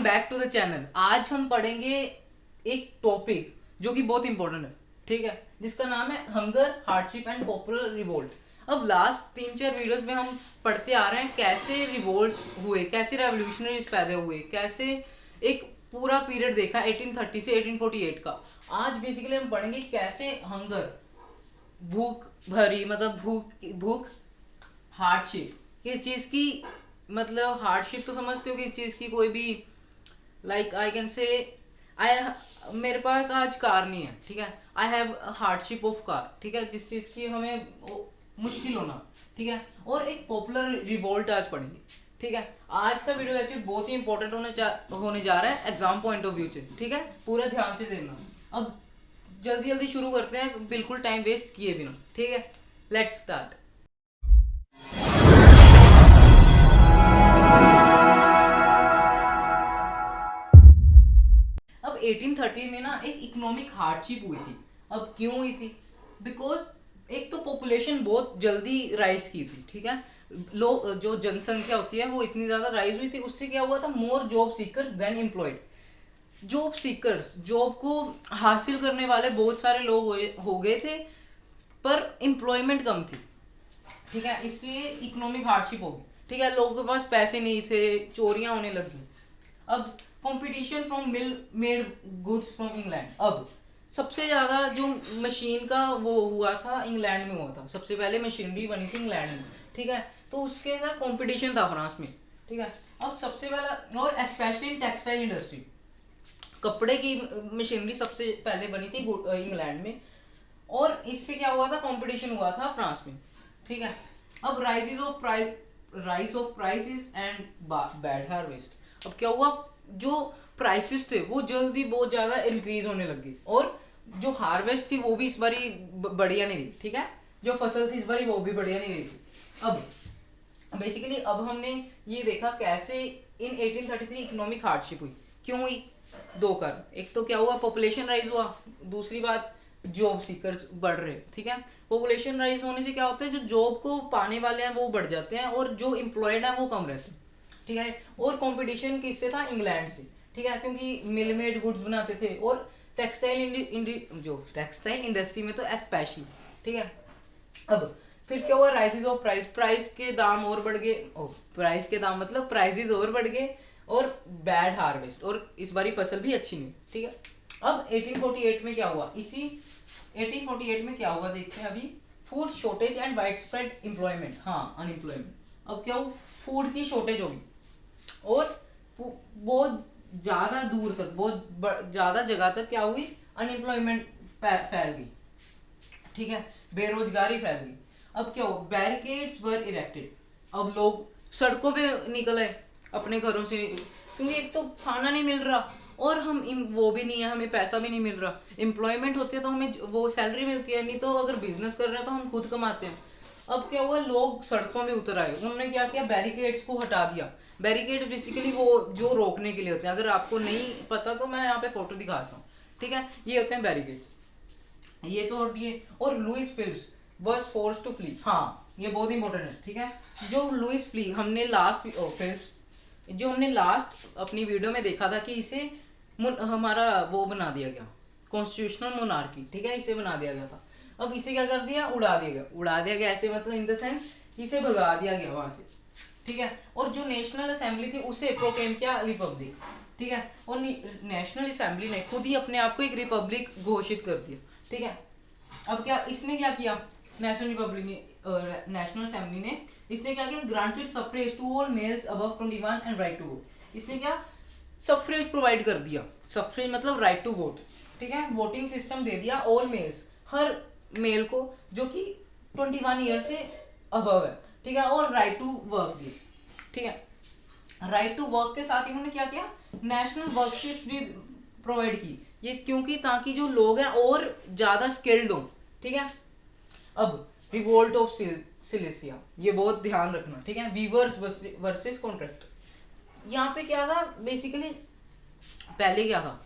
Back to the channel. आज हम पढ़ेंगे एक टॉपिक जो कि बहुत इंपॉर्टेंट है, ठीक है, जिसका नाम है hunger, hardship and popular revolt. अब लास्ट 3-4 वीडियोस में हम पढ़ते आ रहे हैं कैसे रिवोल्ट्स हुए, कैसे रेवोल्यूशनरीज पैदा हुए, कैसे एक पूरा पीरियड देखा 1830 से 1848 का। आज बेसिकली हम पढ़ेंगे कैसे हंगर, भूख भरी मतलब भूख भूख हार्डशिप, किस चीज की, मतलब हार्डशिप तो समझते हो कि इस चीज की कोई भी, लाइक आई कैन से आई, मेरे पास आज कार नहीं है, ठीक है, I have hardship of car, ठीक है, जिस चीज की हमें मुश्किल होना, ठीक है। और एक पॉपुलर रिवोल्ट आज पढ़ेंगे, ठीक है। आज का वीडियो लेक्चर बहुत ही इंपॉर्टेंट होने जा रहा है एग्जाम पॉइंट ऑफ व्यू से, ठीक है, पूरा ध्यान से देना। अब जल्दी जल्दी शुरू करते हैं बिल्कुल टाइम वेस्ट किए बिना, ठीक है। Let's start. अब 1830 में ना एक इकोनॉमिक हार्डशिप हुई थी। अब क्यों हुई थी? बिकॉज एक तो पॉपुलेशन बहुत जल्दी राइज की थी, ठीक है, लोग जो जनसंख्या होती है वो इतनी ज्यादा राइज हुई थी, उससे क्या हुआ था, more job seekers than employed. Job seekers, job को हासिल करने वाले बहुत सारे लोग हो गए थे, पर एम्प्लॉयमेंट कम थी, ठीक है, इसलिए इकोनॉमिक हार्डशिप होगी, ठीक है। लोगों के पास पैसे नहीं थे, चोरियां होने लगी। अब competition from mill made goods from England. अब सबसे ज्यादा जो मशीन का वो हुआ था इंग्लैंड में हुआ था, सबसे पहले मशीनरी बनी थी इंग्लैंड में, ठीक है, तो उसके साथ कंपटीशन था फ्रांस में, ठीक है। अब सबसे पहला, और स्पेशली इन टेक्सटाइल इंडस्ट्री, कपड़े की मशीनरी सबसे पहले बनी थी इंग्लैंड में, और इससे क्या हुआ था, कंपटीशन हुआ था फ्रांस में, ठीक है। अब rise of prices and bad harvest. अब क्या हुआ, जो प्राइसेस थे वो जल्दी बहुत ज्यादा इंक्रीज होने लगे, और जो हार्वेस्ट थी वो भी इस बारी बढ़िया नहीं रही, ठीक है, जो फसल थी इस बारी वो भी बढ़िया नहीं रही थी। अब बेसिकली अब हमने ये देखा कैसे इन 1833 इकोनॉमिक हार्डशिप हुई। क्यों हुई? दो कारण, एक तो क्या हुआ, पॉपुलेशन राइज हुआ, दूसरी बात जॉब सीकर्स बढ़ रहे, ठीक है। पॉपुलेशन राइज होने से क्या होता है, जो जॉब को पाने वाले हैं वो बढ़ जाते हैं, और जो एम्प्लॉयड है वो कम रहते हैं, ठीक है। और कंपटीशन किससे था? इंग्लैंड से, ठीक है, क्योंकि मिल मेड गुड्स बनाते थे, और जो टेक्सटाइल इंडस्ट्री में तो स्पेशली, ठीक है। अब फिर क्या हुआ, राइसेस ऑफ प्राइस, प्राइस के दाम और बढ़ गए, प्राइस के दाम मतलब प्राइसेस और बढ़ गए, और बैड हार्वेस्ट, और इस बारी फसल भी अच्छी नहीं, ठीक है। अब 1848 में क्या हुआ, इसी 1848 में क्या हुआ देखते हैं अभी, food shortage and wide spread employment, हाँ अनएम्प्लॉयमेंट। अब क्या हुआ, फूड की शॉर्टेज होगी, और बहुत ज्यादा दूर तक, बहुत ज्यादा जगह तक क्या हुई, अनएम्प्लॉयमेंट फैल गई, ठीक है, बेरोजगारी फैल गई। अब क्या हो, बैरिकेड्स वर इरेक्टेड। अब लोग सड़कों पे निकल आए अपने घरों से, क्योंकि एक तो खाना नहीं मिल रहा, और हम वो भी नहीं है, हमें पैसा भी नहीं मिल रहा। एम्प्लॉयमेंट होती है तो हमें वो सैलरी मिलती है, नहीं तो अगर बिजनेस कर रहे हैं तो हम खुद कमाते हैं। अब क्या हुआ, लोग सड़कों में उतर आए, उन्होंने क्या किया, बैरिकेड्स को हटा दिया। बैरिकेड बेसिकली वो जो रोकने के लिए होते हैं, अगर आपको नहीं पता तो मैं यहाँ पे फोटो दिखाता हूँ, ठीक है, ये होते हैं बैरिकेड्स, ये तो दिए। और Louis Philips was force to flee, हाँ ये बहुत इंपॉर्टेंट है, ठीक है। जो लुइस फ्ली हमने लास्ट फिलिप्स, जो हमने लास्ट अपनी वीडियो में देखा था कि इसे हमारा वो बना दिया गया, कॉन्स्टिट्यूशनल मोनार्की, ठीक है, इसे बना दिया गया था। अब इसे क्या कर दिया, उड़ा दिया गया, उड़ा दिया गया ऐसे मतलब इन द सेंस इसे भगा दिया गया वहां से, ठीक है। और जो नेशनल असेंबली थी उसे प्रोक्लेम किया रिपब्लिक, ठीक है, और नेशनल असेंबली ने खुद ही अपने आप को एक रिपब्लिक घोषित कर दिया, ठीक है। अब क्या इसने क्या किया, नेशनल रिपब्लिक ने, नेशनल असेंबली ने, इसने क्या किया, granted suffrage to all males above 21 and right to vote. इसने क्या सफरेज प्रोवाइड कर दिया, सफरेज मतलब राइट टू वोट, ठीक है, वोटिंग सिस्टम दे दिया ऑल मेल्स, हर मेल को जो कि 21 ईयर से अबव है, ठीक है, और राइट टू वर्क दी, ठीक है। राइट टू वर्क के साथ इन्होंने क्या किया, नेशनल वर्कशिप भी प्रोवाइड की, ये क्योंकि ताकि जो लोग हैं और ज्यादा स्किल्ड हो, ठीक है। अब रिवोल्ट ऑफ सिलेसिया, ये बहुत ध्यान रखना, ठीक है, वीवर्स वर्सेस कॉन्ट्रैक्टर। यहाँ पे क्या था बेसिकली, पहले क्या था,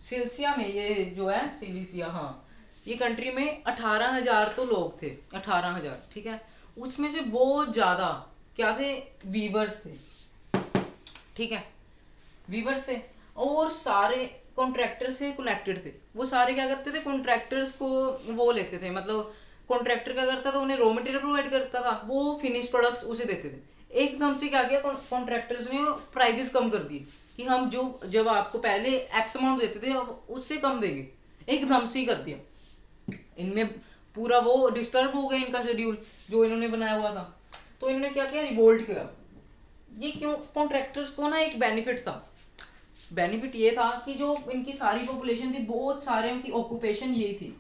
सिलसिया में, ये जो है सिलिसिया, हाँ ये कंट्री में 18,000 तो लोग थे, 18,000, ठीक है, उसमें से बहुत ज्यादा क्या थे, वीवर्स थे, ठीक है। वीवर से, और सारे कॉन्ट्रैक्टर से कनेक्टेड थे। वो सारे क्या करते थे, कॉन्ट्रैक्टर्स को वो लेते थे, मतलब कॉन्ट्रैक्टर क्या करता था, उन्हें रॉ मटेरियल प्रोवाइड करता था, वो फिनिश प्रोडक्ट्स उसे देते थे। एकदम से क्या किया कॉन्ट्रैक्टर्स ने, प्राइजेस कम कर दिए कि हम जो जब आपको पहले एक्स अमाउंट देते थे अब उससे कम देंगे, एकदम से ही कर दिया। इनमें पूरा वो डिस्टर्ब हो गया इनका शेड्यूल जो इन्होंने बनाया हुआ था। तो इन्होंने क्या किया, रिवोल्ट किया। ये क्यों, कॉन्ट्रैक्टर्स को ना एक बेनिफिट था, बेनिफिट ये था कि जो इनकी सारी पॉपुलेशन थी, बहुत सारे की ऑक्यूपेशन यही थी,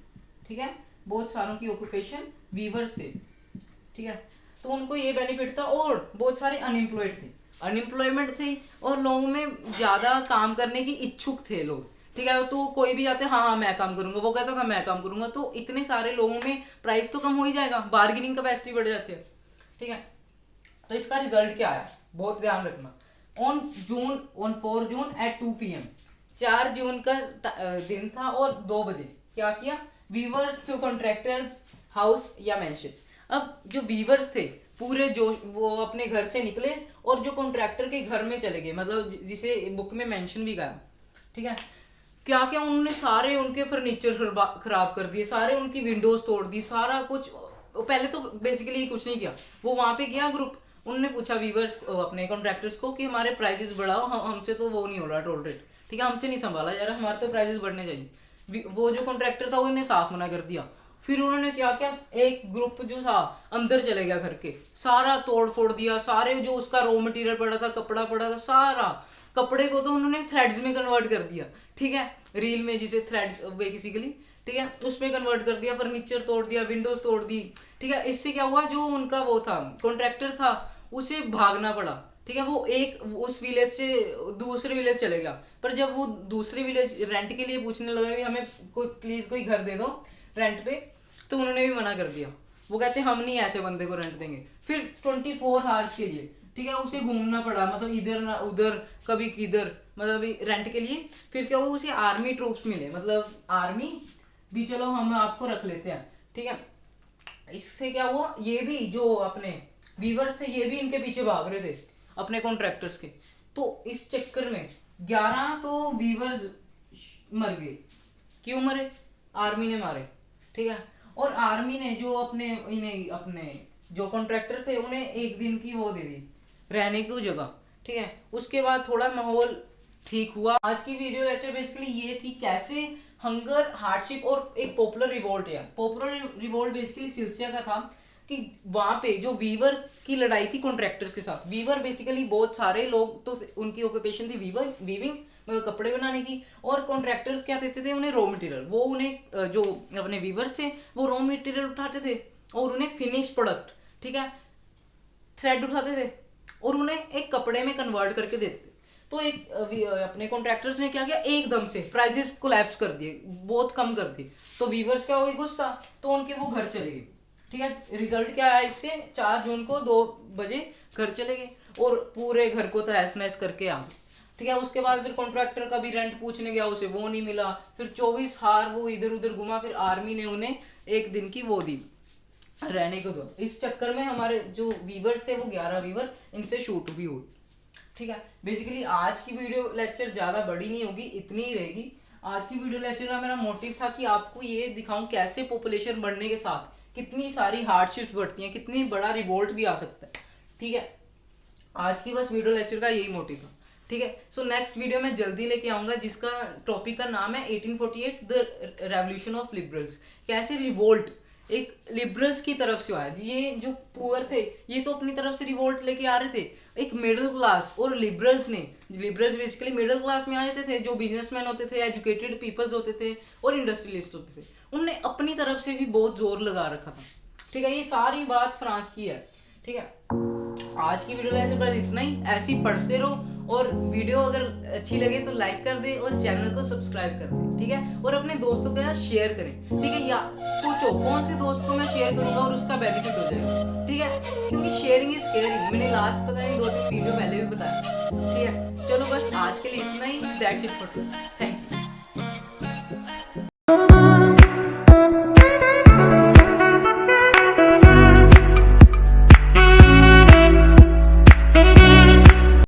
ठीक है, बहुत सारों की ऑक्यूपेशन वीवर्स थे, ठीक है। तो उनको ये बेनिफिट था, और बहुत सारे अनएम्प्लॉयड थे, अनएम्प्लॉयमेंट थी, और लोगों में ज्यादा काम करने की इच्छुक थे लोग, ठीक है। तो कोई भी आते, हाँ हाँ मैं काम करूंगा, वो कहता था मैं काम करूंगा, तो इतने सारे लोगों में प्राइस तो कम हो ही जाएगा, बार्गेनिंग कैपेसिटी बढ़ जाती है, ठीक है। तो इसका रिजल्ट क्या आया, बहुत ध्यान रखना। ऑन 4 जून एट 2 PM, 4 जून का दिन था, और 2 बजे क्या किया, वीवर्स टू कॉन्ट्रैक्टर्स हाउस या मेंशन। अब जो वीवर्स थे पूरे जो वो अपने घर से निकले, और जो कॉन्ट्रैक्टर के घर में चले गए, मतलब जिसे बुक में मेंशन भी गया, ठीक है। क्या क्या उन्होंने सारे उनके फर्नीचर खराब कर दिए, सारे उनकी विंडोज तोड़ दी, सारा कुछ। पहले तो बेसिकली कुछ नहीं किया, वो वहां पे गया ग्रुप, उन्होंने पूछा वीवर्स अपने कॉन्ट्रैक्टर्स को कि हमारे प्राइसेस बढ़ाओ, हमसे तो वो नहीं हो रहा टॉलरेट, ठीक है, हमसे नहीं संभाला जा रहा, हमारे तो प्राइसेस बढ़ने चाहिए। वो जो कॉन्ट्रैक्टर था वो इन्हें साफ मना कर दिया। फिर उन्होंने क्या किया, एक ग्रुप जो था अंदर चले गया घर के, सारा तोड़ फोड़ दिया, सारे जो उसका रॉ मटेरियल पड़ा था, कपड़ा पड़ा था, सारा कपड़े को तो उन्होंने थ्रेड्स में कन्वर्ट कर दिया, ठीक है, रील में जिसे थ्रेड्स बेसिकली, ठीक है, उसमें कन्वर्ट कर दिया, फर्नीचर तोड़ दिया, विंडोज तोड़ दी, ठीक है। इससे क्या हुआ, जो उनका वो था कॉन्ट्रैक्टर था उसे भागना पड़ा, ठीक है। वो एक उस विलेज से दूसरे विलेज चले गया, पर जब वो दूसरे विलेज रेंट के लिए पूछने लगा कि हमें कोई प्लीज कोई घर दे दो रेंट पे, तो उन्होंने भी मना कर दिया। वो कहते हम नहीं ऐसे बंदे को रेंट देंगे। फिर 24 आवर्स के लिए, ठीक है, उसे घूमना पड़ा, मतलब इधर ना उधर, कभी किधर, मतलब रेंट के लिए। फिर क्या हुआ, उसे आर्मी ट्रूप्स मिले, मतलब आर्मी भी, चलो हम आपको रख लेते हैं, ठीक है। इससे क्या हुआ, ये भी जो अपने वीवर्स थे ये भी इनके पीछे भाग रहे थे अपने कॉन्ट्रैक्टर्स के। तो इस चक्कर में 11 तो वीवर्स मर गए। क्यों मरे, आर्मी ने मारे, ठीक है। और आर्मी ने जो अपने इन्हें अपने जो कॉन्ट्रैक्टर थे उन्हें एक दिन की वो दे दी, रहने की जगह, ठीक है। उसके बाद थोड़ा माहौल ठीक हुआ। आज की वीडियो लेक्चर बेसिकली ये थी, कैसे हंगर, हार्डशिप और एक पॉपुलर रिवोल्ट है। पॉपुलर रिवोल्ट बेसिकली सिलसिया का था कि वहां पे जो वीवर की लड़ाई थी कॉन्ट्रैक्टर्स के साथ। वीवर बेसिकली बहुत सारे लोग, तो उनकी ऑक्यूपेशन थी वीवर, वीविंग, मतलब कपड़े बनाने की, और कॉन्ट्रैक्टर्स क्या देते थे उन्हें, रॉ मटेरियल। वो उन्हें जो अपने वीवर्स थे वो रॉ मटेरियल उठाते थे और उन्हें फिनिश प्रोडक्ट, ठीक है, थ्रेड उठाते थे और उन्हें एक कपड़े में कन्वर्ट करके देते थे। तो एक अपने कॉन्ट्रैक्टर्स ने क्या किया, एकदम से प्राइजेस कोलैप्स कर दिए, बहुत कम कर दिए। तो वीवर्स क्या हो गए, गुस्सा, तो उनके वो घर चले गए, ठीक है। रिजल्ट क्या आया इससे, 4 जून को 2 बजे घर चले गए और पूरे घर को तहस नहस करके आ गए, ठीक है। उसके बाद फिर कॉन्ट्रैक्टर का भी रेंट पूछने गया, उसे वो नहीं मिला। फिर 24 हार वो इधर उधर घुमा, फिर आर्मी ने उन्हें एक दिन की वो दी, रहने को दो। इस चक्कर में हमारे जो वीवर्स थे वो 11 वीवर इनसे शूट भी हुए, ठीक है। बेसिकली आज की वीडियो लेक्चर ज्यादा बड़ी नहीं होगी, इतनी ही रहेगी। आज की वीडियो लेक्चर का मेरा मोटिव था कि आपको ये दिखाऊं कैसे पॉपुलेशन बढ़ने के साथ कितनी सारी हार्डशिप्स बढ़ती हैं, कितनी बड़ा रिवोल्ट भी आ सकता है, ठीक है। आज की बस वीडियो लेक्चर का यही मोटिव था, ठीक है। सो नेक्स्ट वीडियो में जल्दी लेके आऊंगा, जिसका टॉपिक का नाम है 1848 द रेवोल्यूशन ऑफ लिबरल्स। कैसे रिवोल्ट एक लिबरल्स की तरफ से आया। ये जो पुअर थे ये तो अपनी तरफ से रिवोल्ट लेके आ रहे थे, एक मिडिल क्लास और लिबरल्स ने, लिबरल्स बेसिकली मिडिल क्लास में आ जाते थे, जो बिजनेसमैन होते थे, एजुकेटेड पीपल्स होते थे और इंडस्ट्रियलिस्ट होते थे, उनने अपनी तरफ से भी बहुत जोर लगा रखा था, ठीक है। ये सारी बात फ्रांस की है, ठीक है। आज की वीडियो लेक्चर बस इतना ही। ऐसे ही पढ़ते रहो, और वीडियो अगर अच्छी लगे तो लाइक कर दे और चैनल को सब्सक्राइब कर दे, ठीक है। और अपने दोस्तों के साथ शेयर करें, ठीक है। या सोचो कौन से दोस्त को मैं शेयर करूंगा और उसका बेनिफिट हो जाएगा, ठीक है, क्योंकि शेयरिंग इज केयरिंग। मैंने लास्ट पता नहीं 2-3 वीडियो पहले भी बताया, ठीक है। चलो बस आज के लिए इतना ही। That's it for today, thank you.